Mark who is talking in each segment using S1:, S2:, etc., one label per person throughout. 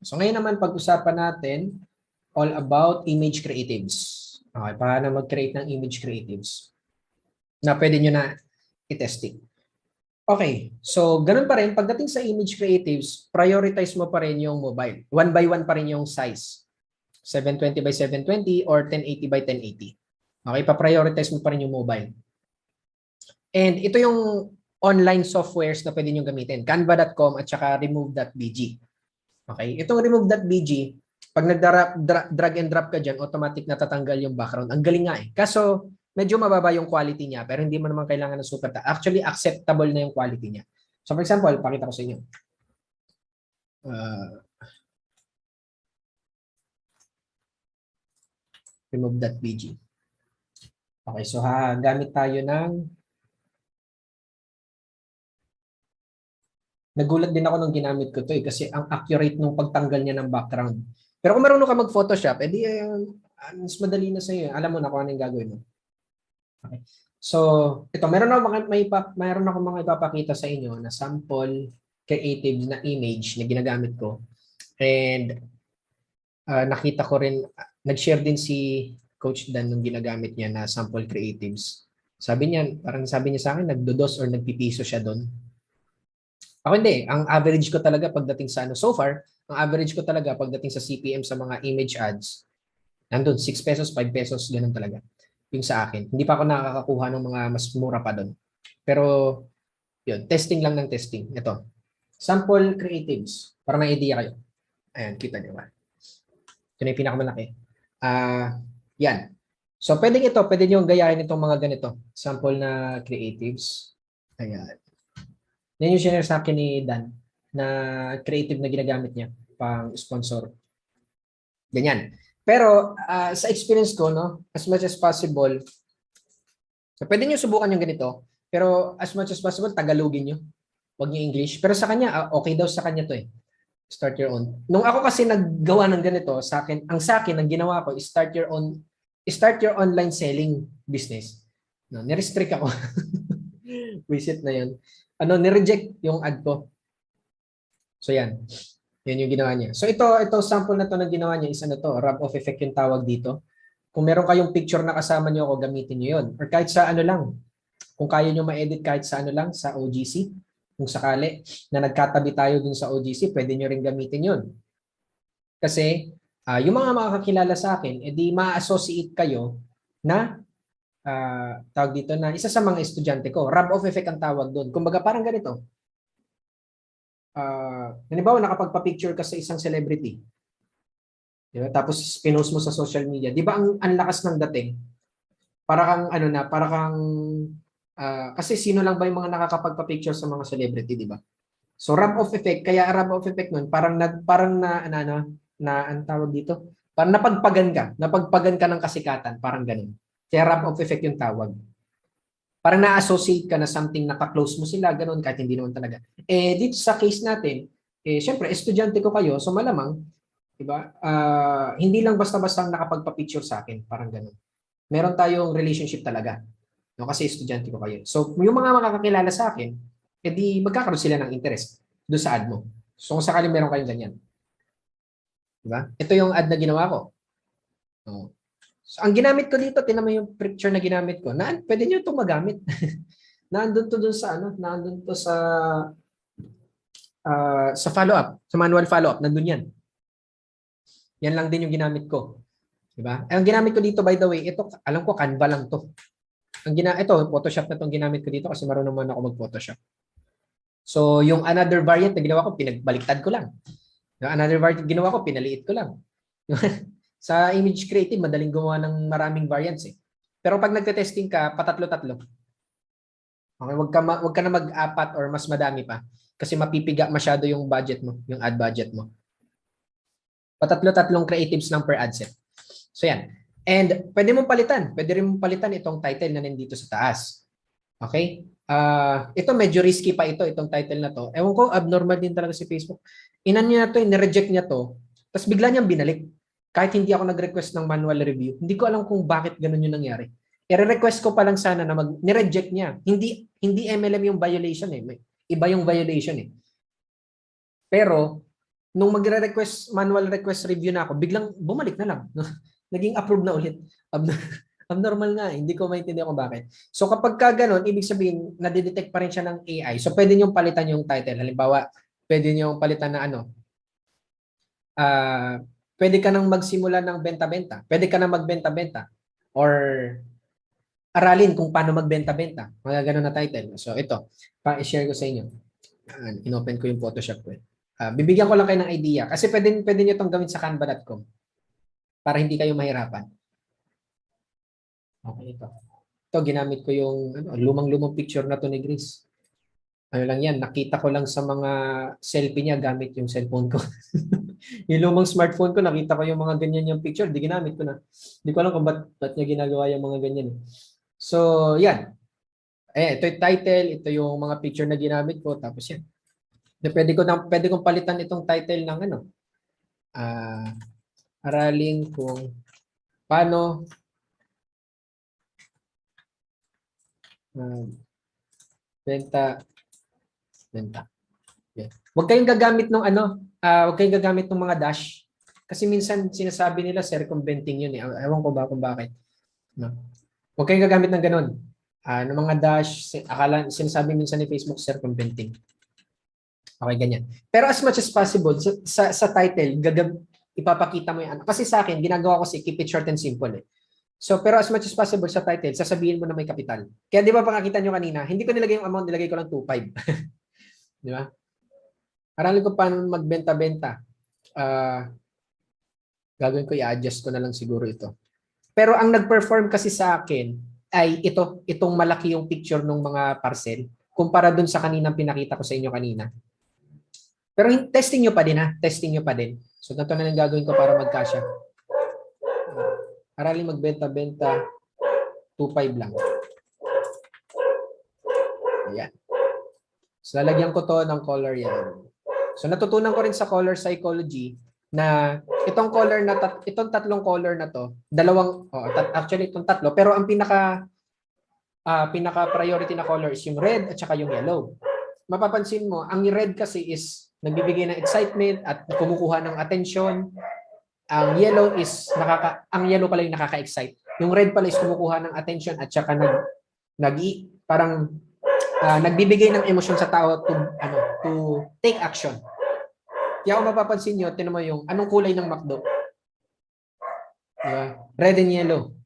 S1: So ngayon naman pag-usapan natin all about image creatives. Okay, paano mag-create ng image creatives na pwede nyo na i-testing. Okay, so ganun pa rin. Pagdating sa image creatives, prioritize mo pa rin yung mobile. One by one pa rin yung size. 720 by 720 or 1080 by 1080. Okay, pa-prioritize mo pa rin yung mobile. And ito yung online softwares na pwede nyo gamitin. Canva.com at saka remove.bg. Okay, itong remove.bg, pag nag-drag and drop ka dyan, automatic natatanggal yung background. Ang galing nga eh. Kaso, medyo mababa yung quality niya, pero hindi mo naman kailangan ng super. Actually, acceptable na yung quality niya. So, for example, pakita ko sa inyo. Remove.bg. Okay, so gamit tayo ng nagulat din ako nung ginamit ko to kasi ang accurate nung pagtanggal niya ng background. Pero kung marunong ka mag-Photoshop, edi mas madali na sa iyo. Alam mo na kung ano yung gagawin mo. Okay. So, ito meron ako mga ipapakita sa inyo na sample creative na image na ginagamit ko. And nakita ko rin, nag-share din si Coach Dan nung ginagamit niya na sample creatives. Sabi niya sa akin, nagdodos or nagpipiso siya doon. Ako hindi. Ang average ko talaga pagdating sa so far, ang average ko talaga pagdating sa CPM sa mga image ads, nandun, 6 pesos, 5 pesos, ganun talaga. Yung sa akin. Hindi pa ako nakakakuha ng mga mas mura pa doon. Pero, yun, testing lang ng testing. Ito. Sample creatives. Para may idea kayo. Ayan, kita nyo ba? Ito na yung pinakamalaki. Yan. So, pwede nyo gayahin itong mga ganito. Sample na creatives. Ayan. Yan yung share sa akin ni Dan na creative na ginagamit niya pang sponsor. Ganyan. Pero sa experience ko, no, as much as possible, so pwede niyo subukan yung ganito, pero as much as possible, Tagalogin niyo. Huwag niyo English. Pero sa kanya, okay daw sa kanya to eh. Start your own. Nung ako kasi naggawa ng ganito, sa akin, ang ginawa ko is start your online selling business. No, ni-restrict ako. Visit na yun. Ni-reject yung ad ko. So yan. Yan yung ginawa niya. So ito sample na to na ginawa niya is rub-off effect yung tawag dito. Kung meron kayong picture na kasama niyo ako, gamitin niyo yun. Or kahit sa lang. Kung kaya niyo ma-edit kahit sa lang, sa OGC. Kung sakali na nagkatabi tayo dun sa OGC, pwede niyo rin gamitin yun. Kasi yung mga makakakilala sa akin, edi ma-associate kayo na tawag dito na isa sa mga estudyante ko. Rub-off effect ang tawag doon. Kumbaga parang ganito. Halimbawa, nakapagpa-picture ka sa isang celebrity. Diba? Tapos pinost mo sa social media. Di ba ang lakas ng dating? Para kang kasi sino lang ba yung mga nakakapagpa-picture sa mga celebrity, di ba? So rub-off effect, kaya rub-off effect nun, parang ang tawag dito, parang napagpagan ka ng kasikatan, parang ganun. Kaya rub-off effect yung tawag. Parang na-associate ka na something, naka-close mo sila, ganun, kahit hindi naman talaga. Dito sa case natin, syempre, estudyante ko kayo, so malamang, diba, hindi lang basta-basta nakapagpa-picture sa akin, parang ganun. Meron tayong relationship talaga. No, kasi estudyante ko kayo. So, yung mga makakakilala sa akin, edi magkakaroon sila ng interest doon sa ad mo. So, kung sakali meron kayong ganyan. Diba? Ito yung ad na ginawa ko. Oh. So, ang ginamit ko dito, tinan mo yung picture na ginamit ko. Pwede nyo itong magamit. Nandun to dun sa nandun to sa follow-up, sa manual follow-up, nandun yan. Yan lang din yung ginamit ko. Diba? Ang ginamit ko dito, by the way, ito, alam ko, Canva lang to. Ito, Photoshop na itong ginamit ko dito kasi marunong naman ako mag-Photoshop. So, yung another variant na ginawa ko, pinagbaliktad ko lang. Yung another variant ginawa ko, pinaliit ko lang. Sa image creative, madaling gumawa ng maraming variants eh. Pero pag nagte-testing ka, patatlo-tatlo. Okay, wag ka na mag-apat or mas madami pa kasi mapipiga masyado yung budget mo, yung ad budget mo. Patatlo-tatlong creatives lang per ad set. So yan. And pwede rin mong palitan itong title na nandito sa taas. Okay? Ito medyo risky pa itong title na to. Ewan ko, abnormal din talaga si Facebook. Niya to, ni-reject niya to, tapos bigla niyang binalik. Kahit hindi ako nag-request ng manual review, hindi ko alam kung bakit ganun yung nangyari. I-request ko pa lang sana na ni-reject niya. Hindi MLM yung violation eh. Iba yung violation eh. Pero nung magre-request, manual request review na ako, biglang bumalik na lang. Naging approve na ulit. Abnormal nga, hindi ko maintindihan kung bakit. So kapag ka ganun, ibig sabihin, nadidetect pa rin siya ng AI. So pwede niyong palitan yung title. Halimbawa, pwede niyong palitan na ano, pwede ka nang magsimula ng benta-benta. Pwede ka nang magbenta-benta. Or aralin kung paano magbenta-benta. Mga ganun na title. So ito, pa-share ko sa inyo. Inopen ko yung Photoshop ko. Bibigyan ko lang kayo ng idea. Kasi pwede nyo itong gawin sa canva.com para hindi kayo mahirapan. Okay, ito. Ito, ginamit ko yung lumang-lumang picture na to ni Grace. Ano lang yan, nakita ko lang sa mga selfie niya gamit yung cellphone ko. Yung lumang smartphone ko, nakita ko yung mga ganyan yung picture, di ginamit ko na. Hindi ko alam kung ba't niya ginagawa yung mga ganyan. So, yan. Ito yung title, ito yung mga picture na ginamit ko, tapos yan. Pwede kong palitan itong title ng ano. Aralin kung paano benta. Yeah. Huwag kayong gagamit ng huwag kayong gagamit ng mga dash. Kasi minsan sinasabi nila circumventing yun eh. Ewan ko ba kung bakit. No? Huwag kayong gagamit ng ganun. Ng mga dash, sinasabi minsan ni Facebook circumventing. Okay, ganyan. Pero as much as possible, sa title, ipapakita mo yan. Kasi sa akin, ginagawa ko keep it short and simple eh. So, pero as much as possible sa title, sasabihin mo na may kapital. Kaya di ba pakakita nyo kanina, hindi ko nilagay yung amount, nilagay ko lang 2.5. Di ba? Aralin ko paano magbenta-benta. Gagawin ko, i-adjust ko na lang siguro ito. Pero ang nag-perform kasi sa akin ay itong malaki yung picture ng mga parcel kumpara dun sa kaninang pinakita ko sa inyo kanina. Pero testing nyo pa din ha. Testing nyo pa din. So, ito na lang gagawin ko para magkasya. Aralin magbenta-benta, 2.5 lang. Ayan. So, lalagyan ko to ng color yan. So, natutunan ko rin sa color psychology na itong tatlong color na to, actually itong tatlo, pero ang pinaka-priority na color is yung red at saka yung yellow. Mapapansin mo, ang red kasi is nagbibigay ng excitement at kumukuha ng attention. Ang yellow pala yung nakaka-excite. Yung red pala is kumukuha ng attention at saka nagbibigay ng emosyon sa tao to take action. Kaya kung mapapansin nyo, tinan mo yung anong kulay ng McDo. Diba? Red and yellow.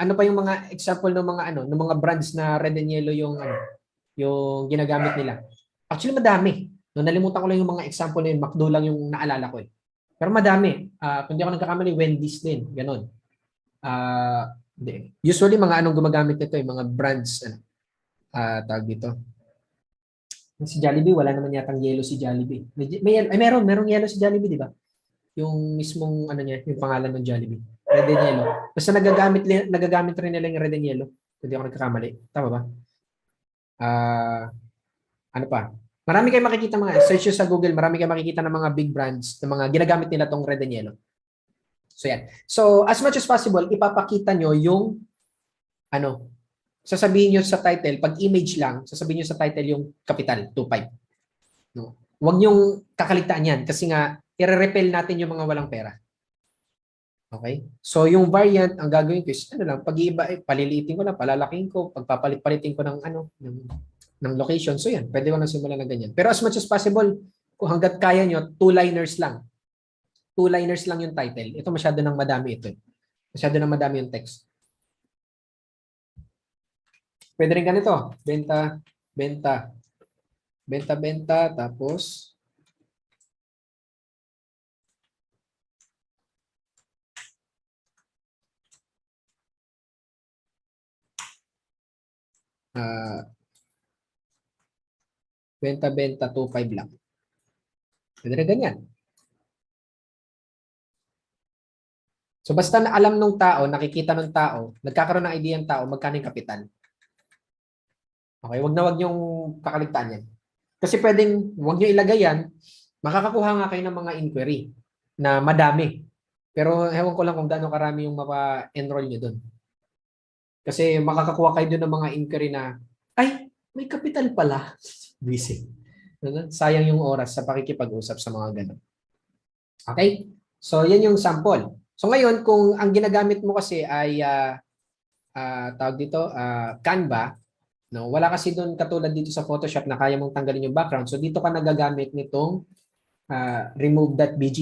S1: Ano pa yung mga example ng mga brands na red and yellow yung ginagamit nila. Actually, madami. No, nalimutan ko lang yung mga example na yun. McDo lang yung naalala ko eh. Pero madami. Kung di ako nagkakamali, Wendy's din. Ganon. Usually, mga gumagamit nito yung mga brands. Tawag dito. Si Jollibee, wala naman yatang yellow si Jollibee. Merong yellow si Jollibee, di ba? Yung mismong yung pangalan ng Jollibee. Red and yellow. Basta nagagamit rin nila yung red and yellow. Kung di ako nagkakamali. Tama ba? Ano pa? Marami kayong makikita search sa Google, marami kayong makikita ng mga big brands, ng mga ginagamit nila tong red and yellow. So yan. So as much as possible, ipapakita nyo yung sasabihin nyo sa title, pag image lang, sasabihin nyo sa title yung capital, 2.5. No? Huwag nyong kakaligtaan yan kasi nga, i-repel natin yung mga walang pera. Okay? So yung variant, ang gagawin ko is, pag-iiba, paliliitin ko na, palalaking ko, pagpapalit-palitin ko ng location. So yan, pwede ko na simulan na ganyan. Pero as much as possible, kung hanggat kaya nyo, 2-liners lang. 2-liners lang yung title. Ito masyado nang madami ito. Masyado nang madami yung text. Pwede rin ganito. Benta, tapos benta, 2.5 lang. Pwede rin ganyan. So basta na alam ng tao, nakikita ng tao, nagkakaroon ng idea ng tao, magkano yung kapital. Okay, wag yung kakaligtaan yan. Kasi wag nyo ilagay yan, makakakuha nga kayo ng mga inquiry na madami. Pero hewan ko lang kung gaano karami yung mapa-enroll nyo doon. Kasi makakakuha kayo doon ng mga inquiry na, ay, may kapital pala. Busy. Sayang yung oras sa pakikipag-usap sa mga ganun. Okay? So, yan yung sample. So, ngayon, kung ang ginagamit mo kasi ay tawag dito, Canva, no? Wala kasi doon katulad dito sa Photoshop na kaya mong tanggalin yung background. So, dito ka nagagamit nitong remove.bg,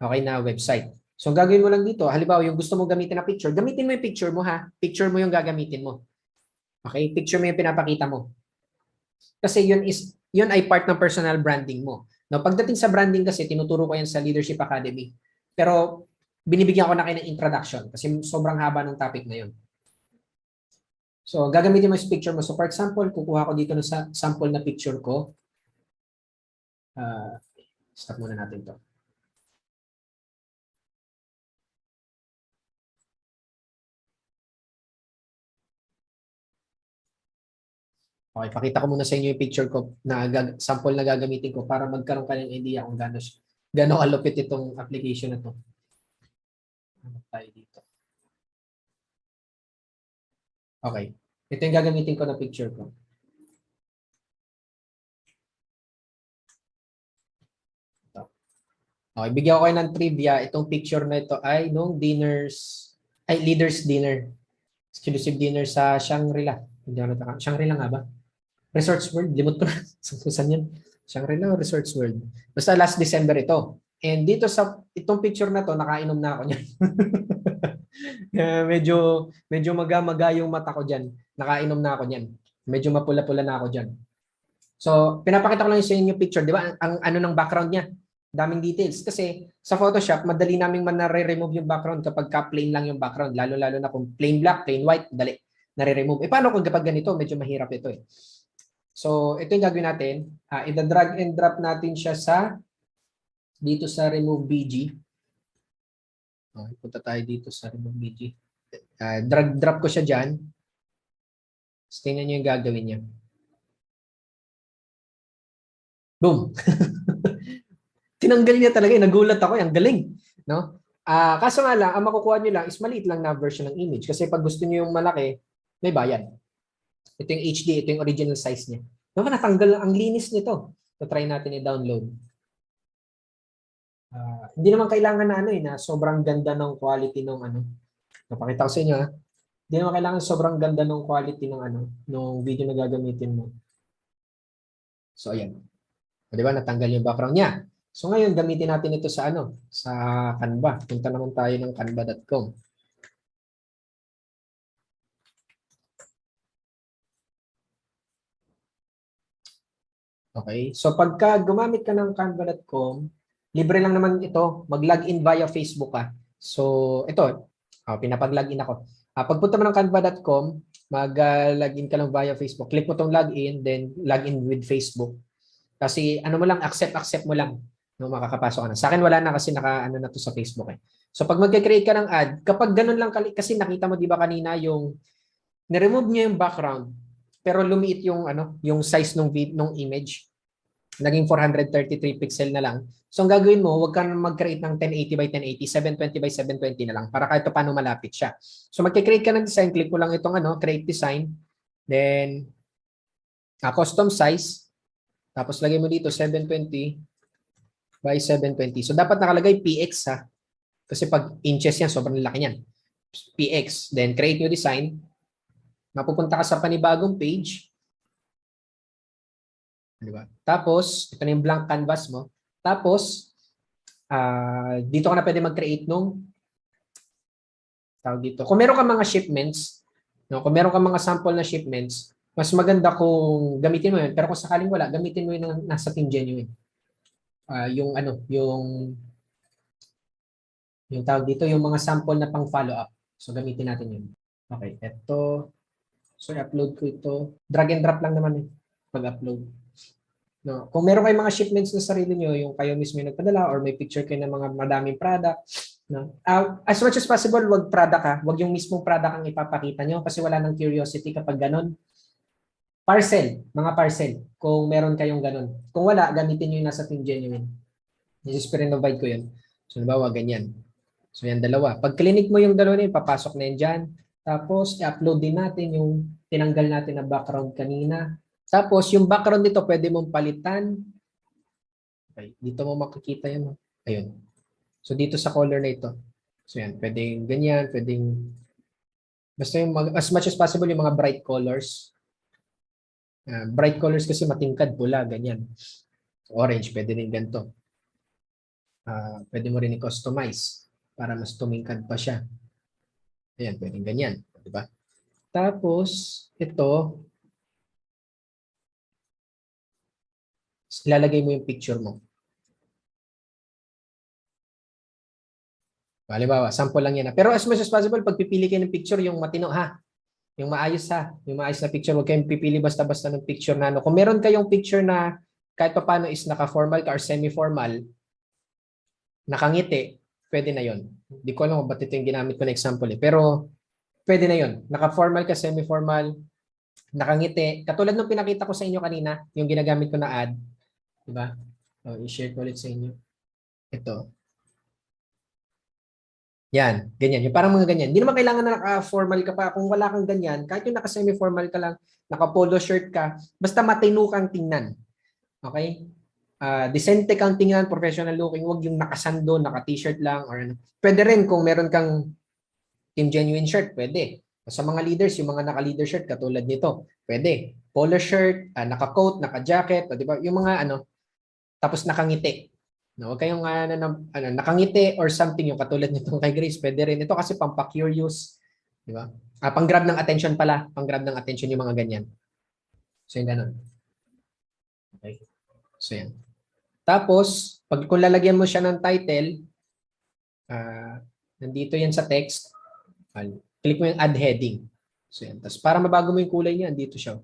S1: okay, na website. So, ang gagawin mo lang dito, halimbawa, yung gusto mong gamitin na picture, gamitin mo yung picture mo ha. Picture mo yung gagamitin mo. Okay? Picture mo yung pinapakita mo. Kasi yun ay part ng personal branding mo. Now, pagdating sa branding kasi, tinuturo ko yan sa Leadership Academy. Pero, binibigyan ko na kayo ng introduction kasi sobrang haba ng topic na yun. So, gagamitin mo yung picture mo. So, for example, kukuha ko dito ng sample na picture ko. Stop muna natin to. Okay, pakita ko muna sa inyo yung picture ko na sample na gagamitin ko para magkaroon ka ng idea kung gaano kalupit itong application na to. Ano tayo dito? Okay. Ito yung gagamitin ko na picture ko. Ito. Okay, bigyan ko kayo ng trivia. Itong picture na ito ay nung leaders dinner. Exclusive dinner sa Shangri-La. Shangri-La nga ba? Resorts World, limot ko na. Saan yan? Shangri-La o Resorts World? Basta last December ito. And dito sa itong picture na to, nakainom na ako niyan. medyo maga-maga yung mata ko diyan. Nakainom na ako niyan. Medyo mapula-pula na ako diyan. So, pinapakita ko lang sa inyo yung picture, di ba? Ang ano ng background niya. Daming details. Kasi sa Photoshop, madali naming nare-remove yung background kapag plain lang yung background. Lalo-lalo na kung plain black, plain white, dali. Nare-remove. Paano kung kapag ganito? Medyo mahirap ito eh. So, ito yung gagawin natin. Ida-drag and drop natin siya dito sa Remove BG. Okay, punta tayo dito sa Remove BG. Drag-drop ko siya dyan. So, tingnan nyo yung gagawin niya. Boom! Tinanggal niya talaga. Nagulat ako. Ang galing. No? Kaso nga lang, ang makukuha nyo lang is maliit lang na version ng image. Kasi pag gusto nyo yung malaki, may bayad. Ito yung HD, ito yung original size niya. Naman, natanggal ang linis nito. So, try natin i-download. Hindi naman kailangan na sobrang ganda ng quality ng Napakita ko sa inyo ha. Hindi naman kailangan sobrang ganda ng quality ng ng video na gagamitin mo. So, ayan. Di ba? Natanggal yung background niya. So, ngayon, gamitin natin ito sa sa Canva. Punta naman tayo ng canva.com. Okay? So, pagka gumamit ka ng canva.com, libre lang naman ito. Mag-login via Facebook ka. So, ito. Pinapag-login ako. Pagpunta mo ng canva.com, mag-login ka lang via Facebook. Click mo tong login, then login with Facebook. Kasi mo lang, accept mo lang. No, makakapasok ka na. Sa akin wala na kasi na to sa Facebook eh. So, pag mag-create ka ng ad, kapag ganun lang, kasi nakita mo di ba kanina yung ni-remove niya yung background, pero lumiit yung yung size nung image. Naging 433 pixel na lang. So, ang gagawin mo, huwag kang mag-create ng 1080 by 1080, 720 by 720 na lang para kahit paano malapit siya. So, mag-create ka ng design, click mo lang itong create design, then custom size, tapos lagay mo dito 720 by 720. So, dapat nakalagay PX ha. Kasi pag inches yan, sobrang laki yan. PX, then create new design. Mapupunta ka sa panibagong page. Diba? Tapos, ito na yung blank canvas mo. Tapos, dito ka na pwede mag-create nung tawag dito. Kung meron ka mga shipments, kung meron ka mga sample na shipments, mas maganda kung gamitin mo yun. Pero kung sakaling wala, gamitin mo yun nasa Team Genuine. Yung tawag dito, yung mga sample na pang follow-up. So, gamitin natin yun. Okay, ito. So, i-upload ko ito. Drag and drop lang naman pag-upload. No, kung meron kayong mga shipments na sarili nyo, yung kayo mismo yung nagpadala or may picture kayo ng mga madaming product, no? As much as possible, wag product ha. Wag yung mismong product ang ipapakita nyo kasi wala nang curiosity kapag ganun. Parcel, mga parcel, kung meron kayong ganun. Kung wala, gamitin nyo yung nasa Team Genuine. I-provide ko yun. So, nabawa, ganyan. So, yan dalawa. Pag clinic mo yung dalawa na yun, papasok na yun dyan. Tapos, i-upload din natin yung tinanggal natin na background kanina. Tapos, yung background nito, pwede mong palitan. Okay. Dito mo makikita yan. Ayun. So, dito sa color na ito. So, yan. Pwedeng ganyan, pwedeng basta yung as much as possible yung mga bright colors. Bright colors kasi matingkad, pula, ganyan. Orange, pwede rin ganito. Pwede mo rin i-customize para mas tumingkad pa siya. Ayan, pwedeng ganyan. Diba? Tapos, ito, ilalagay mo yung picture mo. Halimbawa, sample lang yan. Pero as much as possible, pag pipili kayo ng picture, yung matino ha. Yung maayos ha. Yung maayos na picture. Huwag kayong pipili basta-basta ng picture na ano. Kung meron kayong picture na kahit pa paano is naka-formal ka or semi-formal, nakangiti, pwede na yon. Hindi ko alam kung ba't ito yung ginamit ko na example eh. Pero pwede na yon. Naka-formal ka, semi-formal, nakangiti. Katulad ng pinakita ko sa inyo kanina, yung ginagamit ko na ad. Diba? I-share ko ulit sa inyo. Ito. Yan, ganyan. Yung parang mga ganyan. Hindi naman kailangan na naka-formal ka pa. Kung wala kang ganyan, kahit yung naka-semi-formal ka lang, naka-polo shirt ka, basta matino kang tingnan. Okay? Decente kang tingnan, professional looking, huwag yung nakasando, naka-t-shirt lang, or ano. Pwede rin kung meron kang Team Genuine shirt, pwede. Sa mga leaders, yung mga naka-leader shirt, katulad nito, pwede. Polo shirt, naka-coat, naka-jacket, di ba? Yung mga ano, tapos nakangiti. No, huwag kayong nakangiti or something yung katulad nitong kay Grace, pwede rin. Ito kasi pang-curious, di ba? Pang-grab ng attention pala, pang-grab ng attention yung mga ganyan. So, yung ganun. Okay. So, yan. Tapos, pag kung lalagyan mo siya ng title, nandito yan sa text, click mo yung add heading. So, yan. Tapos, para mabago mo yung kulay niya, dito siya.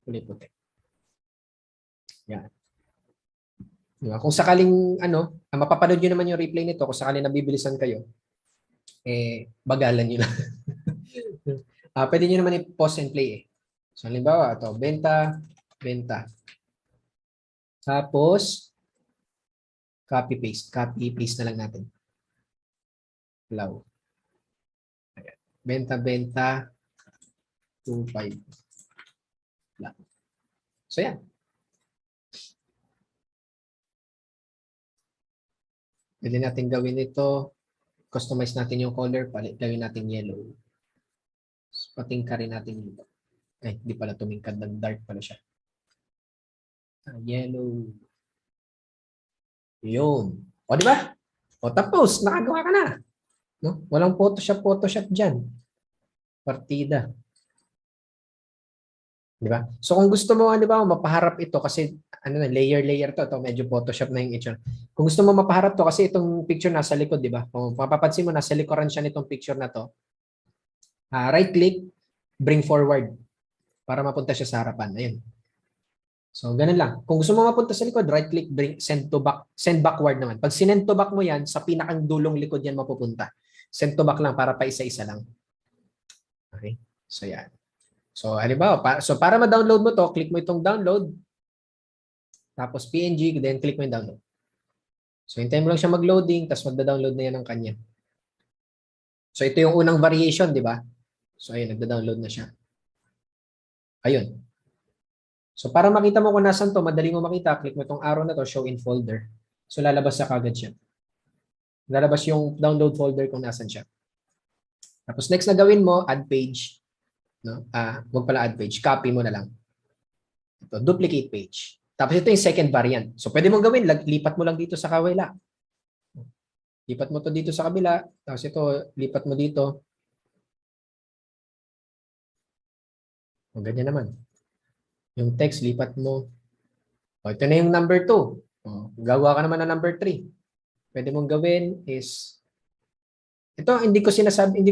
S1: Kulay puti. Yan. Diba? Kung sakaling mapapanood nyo naman yung replay nito, kung sakaling nabibilisan kayo, bagalan nyo lang. Pwede nyo naman i-pause and play eh. So, halimbawa, ito, benta. Tapos, copy-paste. Copy-paste na lang natin. Allow. Benta, 2.5. So, yan. Pwede natin gawin ito. Customize natin yung color. Gawin natin yellow. Patingka rin natin dito. Ay, hindi pala tumingkad. Dark pala siya. Yellow. Yun. O, di ba? O, tapos. Nakagawa ka na. No? Walang Photoshop dyan. Partida. Di ba? So, kung gusto mo, di ba, mapaharap ito kasi layer to, medyo Photoshop na yung itsura. Kung gusto mo mapaharap to kasi itong picture nasa likod, di ba? Kung mapapansin mo, nasa likuran siya nitong picture na to. Right click, bring forward para mapunta siya sa harapan. Ayun. So, ganun lang. Kung gusto mo mapunta sa likod, right click, bring send backward naman. Pag sinend to back mo yan, sa pinakang dulong likod yan mapupunta. Send to back lang para pa isa-isa lang. Okay? So, yan. So, halimbawa, para ma-download mo to, click mo itong download. Tapos PNG, then click mo yung download. So, hintayin mo lang siya mag-loading, tapos magda-download na yan ng kanya. So, ito yung unang variation, di ba? So, ayun, nagda-download na siya. Ayun. So, para makita mo kung nasan to, madali mo makita, click mo itong arrow na to, show in folder. So, lalabas sa kagad siya. Lalabas yung download folder kung nasan siya. Tapos, next na gawin mo, add page. No? Huwag pala add page. Copy mo na lang. Ito, duplicate page. Tapos ito yung second variant. So pwede mong gawin, lipat mo lang dito sa kabila. Lipat mo to dito sa kabila. Tapos ito, lipat mo dito. O ganyan naman. Yung text, lipat mo. O ito na yung number 2. O, gawa ka naman ng number 3. Pwede mong gawin is, ito hindi ko sinasabi,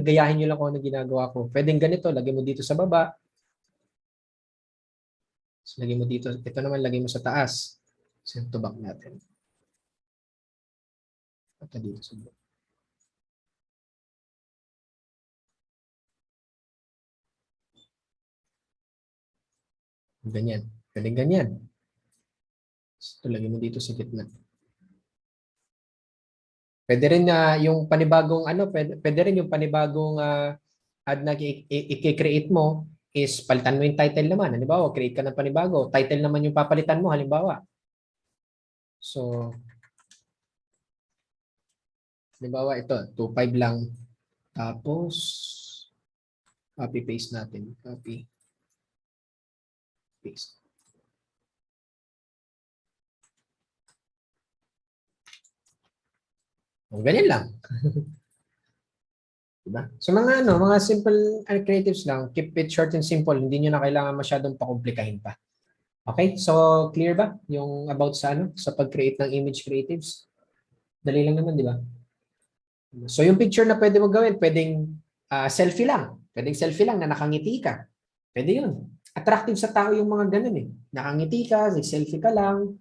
S1: gagayahin nyo lang kung ano ginagawa ko. Pwedeng ganito, lagay mo dito sa baba. So, lagay mo dito. Ito naman, lagay mo sa taas. Send to back natin. Ito dito sa baba. Ganyan. Pwedeng ganyan. Ito, lagay mo dito sa gitna. Pwede rin na yung panibagong pwede rin yung panibagong ad na i-create mo is palitan mo yung title naman. Halimbawa, create ka ng panibago. Title naman yung papalitan mo, halimbawa. So, halimbawa, ito, 2.5 lang. Tapos, copy-paste natin. Copy. Paste. O, ganyan lang. Diba? So mga simple creatives lang, keep it short and simple. Hindi nyo na kailangan masyadong pakomplikahin pa. Okay? So clear ba yung about sa pag-create ng image creatives? Dali lang naman, di ba? So yung picture na pwede mo gawin, pwedeng selfie lang. Pwedeng selfie lang na nakangiti ka. Pwede yun. Attractive sa tao yung mga ganun eh. Nakangiti ka, selfie ka lang.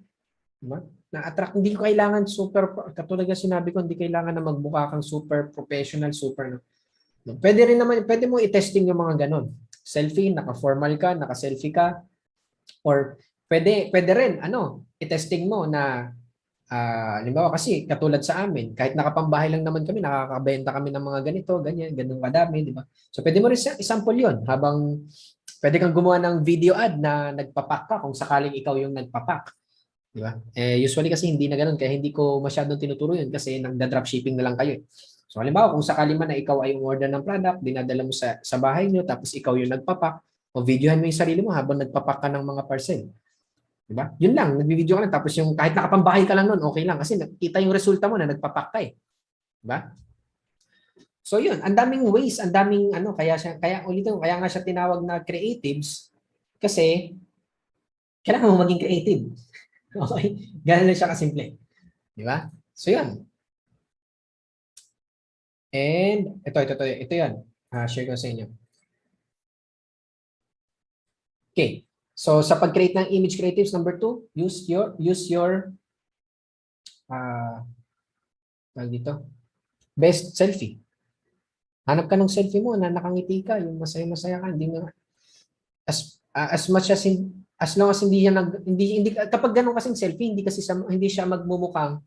S1: Diba? Na-attract, hindi ko kailangan super, katulad na sinabi ko, hindi kailangan na magmukha kang super professional, super. Pwede rin naman, pwede mo i-testing yung mga ganun. Selfie, naka-formal ka, naka-selfie ka, or pwede rin, i-testing mo na, halimbawa kasi, katulad sa amin, kahit nakapambahay lang naman kami, nakakabenta kami ng mga ganito, ganun kadami, di ba? So pwede mo rin i-sample yun, habang pwede kang gumawa ng video ad na nagpapak ka kung sakaling ikaw yung nagpapak. Di ba? Usually kasi hindi na ganun, kaya hindi ko masyadong tinuturo yun kasi nagda-dropshipping na lang kayo. So halimbawa kung sakali man na ikaw ay umorder ng product, dinadala mo sa bahay niyo tapos ikaw yung nagpapak, o videohan mo yung sarili mo habang nagpapak ka ng mga parcel. 'Di ba? Yun lang, nagbi-video ka lang tapos yung kahit nakapambahay ka lang noon, okay lang kasi nakita yung resulta mo na nagpapak ka eh. 'Di ba? So yun, ang daming ways, ang daming kaya nga siya tinawag na creatives kasi kailangan mo maging creative. Okay? Ganun lang siya kasimple. 'Di ba? So yun. And ito yan. Share ko sa inyo. Okay. So sa pag-create ng image creatives, number 2, use your dito, best selfie. Hanap ka ng selfie mo na nakangiti ka, yung masaya-masaya ka, hindi mo as much as long as hindi kapag ganun kasing selfie, hindi siya magmumukhang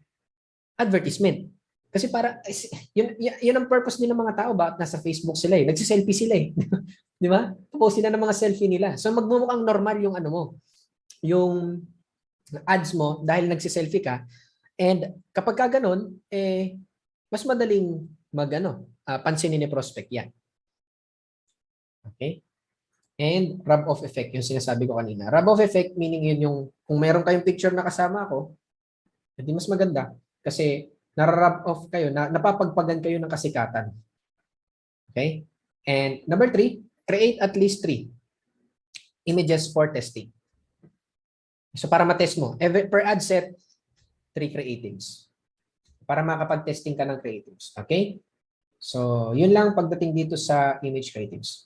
S1: advertisement. Kasi para yun ang purpose din ng mga tao, bakit nasa Facebook sila eh. Nagsi-selfie sila eh. Di ba? Post sila ng mga selfie nila. So magmumukhang normal yung yung ads mo dahil nagsi-selfie ka. And kapag ka ganun, mas madaling pansinin ni prospect yan. Okay? And rub-off effect, yung sinasabi ko kanina. Rub-off effect meaning yun yung kung meron kayong picture na kasama ako, hindi mas maganda kasi nara-rub off kayo, napapagpagan kayo ng kasikatan. Okay? And number 3, create at least 3 images for testing. So para matest mo, per ad set, 3 creatives. Para makapag-testing ka ng creatives. Okay? So, yun lang pagdating dito sa image creatives.